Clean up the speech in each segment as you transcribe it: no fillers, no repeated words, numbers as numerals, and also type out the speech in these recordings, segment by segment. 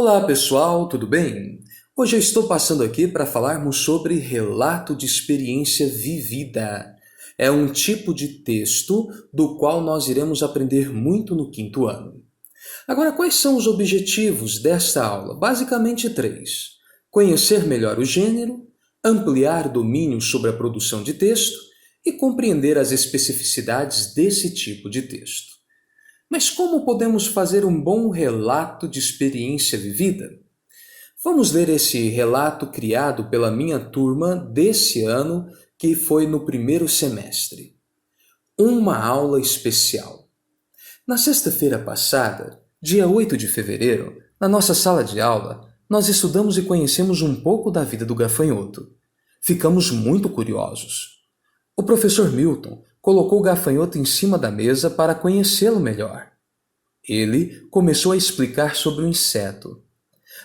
Olá pessoal, tudo bem? Hoje eu estou passando aqui para falarmos sobre relato de experiência vivida. É um tipo de texto do qual nós iremos aprender muito no quinto ano. Agora, quais são os objetivos desta aula? Basicamente três: conhecer melhor o gênero, ampliar domínio sobre a produção de texto e compreender as especificidades desse tipo de texto. Mas como podemos fazer um bom relato de experiência vivida? Vamos ler esse relato criado pela minha turma desse ano, que foi no primeiro semestre. Uma aula especial. Na sexta-feira passada, dia 8 de fevereiro, na nossa sala de aula, nós estudamos e conhecemos um pouco da vida do gafanhoto. Ficamos muito curiosos. O professor Milton colocou o gafanhoto em cima da mesa para conhecê-lo melhor. Ele começou a explicar sobre o inseto.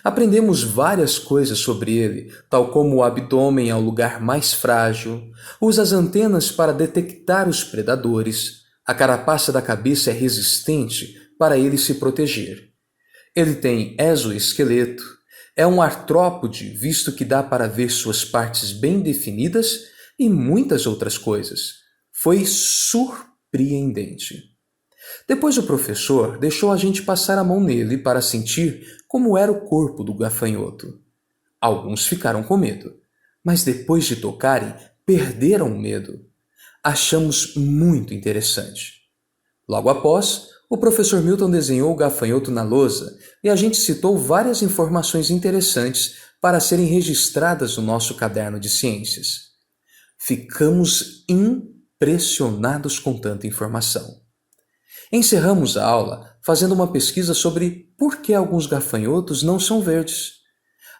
Aprendemos várias coisas sobre ele, tal como o abdômen é o lugar mais frágil, usa as antenas para detectar os predadores, a carapaça da cabeça é resistente para ele se proteger. Ele tem exoesqueleto, é um artrópode, visto que dá para ver suas partes bem definidas e muitas outras coisas. Foi surpreendente. Depois o professor deixou a gente passar a mão nele para sentir como era o corpo do gafanhoto. Alguns ficaram com medo, mas depois de tocarem, perderam o medo. Achamos muito interessante. Logo após, o professor Milton desenhou o gafanhoto na lousa e a gente citou várias informações interessantes para serem registradas no nosso caderno de ciências. Ficamos impressionados com tanta informação. Encerramos a aula fazendo uma pesquisa sobre por que alguns gafanhotos não são verdes.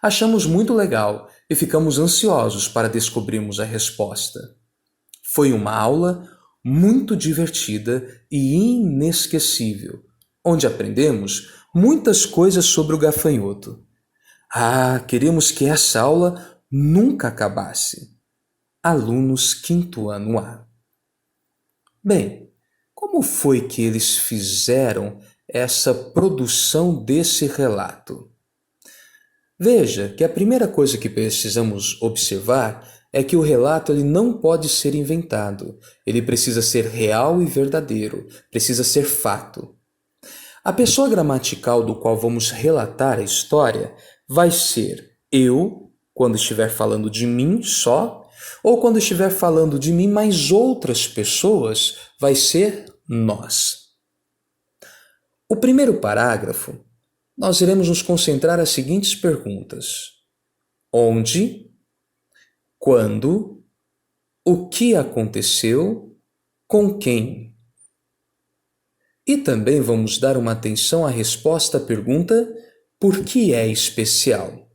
Achamos muito legal e ficamos ansiosos para descobrirmos a resposta. Foi uma aula muito divertida e inesquecível, onde aprendemos muitas coisas sobre o gafanhoto. Queríamos que essa aula nunca acabasse. Alunos quinto ano A. Bem, como foi que eles fizeram essa produção desse relato? Veja que a primeira coisa que precisamos observar é que o relato ele não pode ser inventado. Ele precisa ser real e verdadeiro, precisa ser fato. A pessoa gramatical do qual vamos relatar a história vai ser eu, quando estiver falando de mim só, ou quando estiver falando de mim mais outras pessoas, vai ser nós. O primeiro parágrafo, nós iremos nos concentrar as seguintes perguntas: onde, quando, o que aconteceu, com quem? E também vamos dar uma atenção à resposta à pergunta: por que é especial?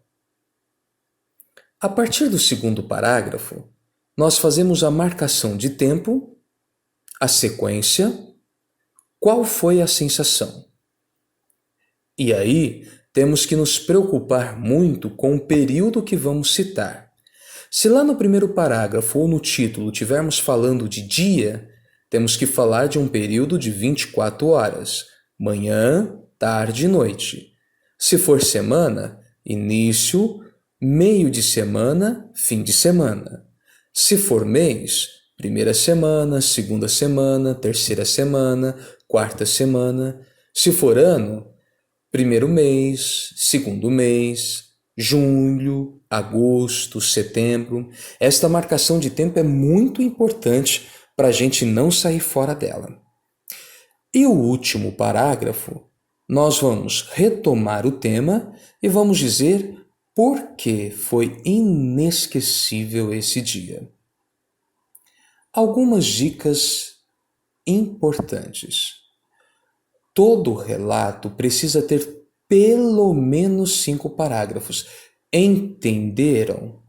A partir do segundo parágrafo, nós fazemos a marcação de tempo, a sequência, qual foi a sensação. E aí, temos que nos preocupar muito com o período que vamos citar. Se lá no primeiro parágrafo ou no título tivermos falando de dia, temos que falar de um período de 24 horas, manhã, tarde e noite. Se for semana, início, meio de semana, fim de semana. Se for mês, primeira semana, segunda semana, terceira semana, quarta semana. Se for ano, primeiro mês, segundo mês, julho, agosto, setembro. Esta marcação de tempo é muito importante para a gente não sair fora dela. E o último parágrafo, nós vamos retomar o tema e vamos dizer por que foi inesquecível esse dia. Algumas dicas importantes. Todo relato precisa ter pelo menos 5 parágrafos. Entenderam?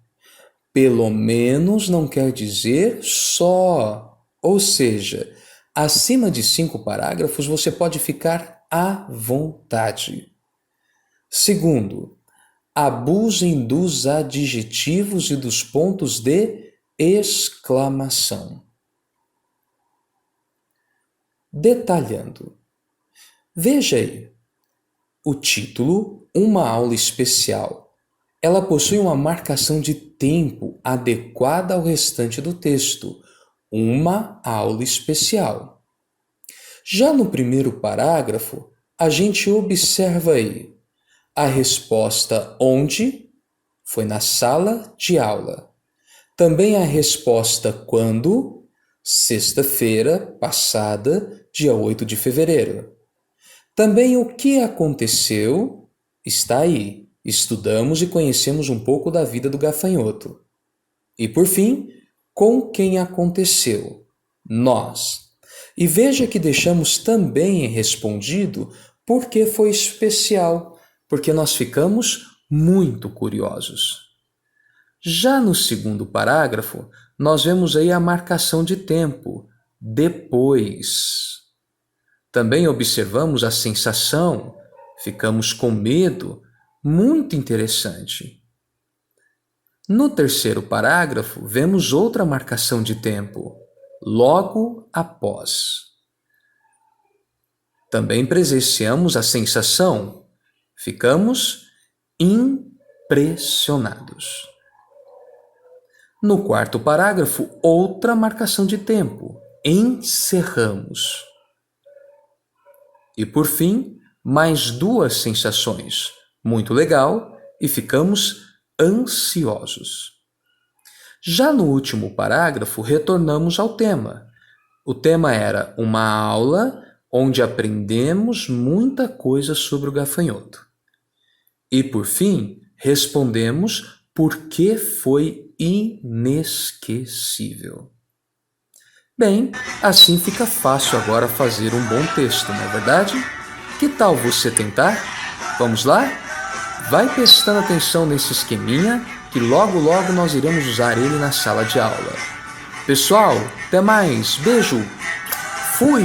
Pelo menos não quer dizer só. Ou seja, acima de 5 parágrafos você pode ficar à vontade. Segundo, abusem dos adjetivos e dos pontos de exclamação. Detalhando. Veja aí, O título, uma aula especial. Ela possui uma marcação de tempo adequada ao restante do texto. Uma aula especial. Já no primeiro parágrafo, a gente observa aí a resposta onde foi na sala de aula. Também a resposta quando, sexta-feira passada, dia 8 de fevereiro. Também o que aconteceu está aí. Estudamos e conhecemos um pouco da vida do gafanhoto. E por fim, com quem aconteceu? Nós. E veja que deixamos também respondido porque foi especial, porque nós ficamos muito curiosos. Já no segundo parágrafo, nós vemos aí a marcação de tempo, depois. Também observamos a sensação, ficamos com medo, muito interessante. No terceiro parágrafo, vemos outra marcação de tempo, logo após. Também presenciamos a sensação, ficamos impressionados. No quarto parágrafo, outra marcação de tempo, encerramos. E por fim, mais duas sensações, muito legal e ficamos ansiosos. Já no último parágrafo, retornamos ao tema. O tema era uma aula onde aprendemos muita coisa sobre o gafanhoto. E por fim, respondemos por que foi inesquecível. Bem, assim fica fácil agora fazer um bom texto, não é verdade? Que tal você tentar? Vamos lá? Vai prestando atenção nesse esqueminha que logo nós iremos usar ele na sala de aula. Pessoal, até mais. Beijo. Fui!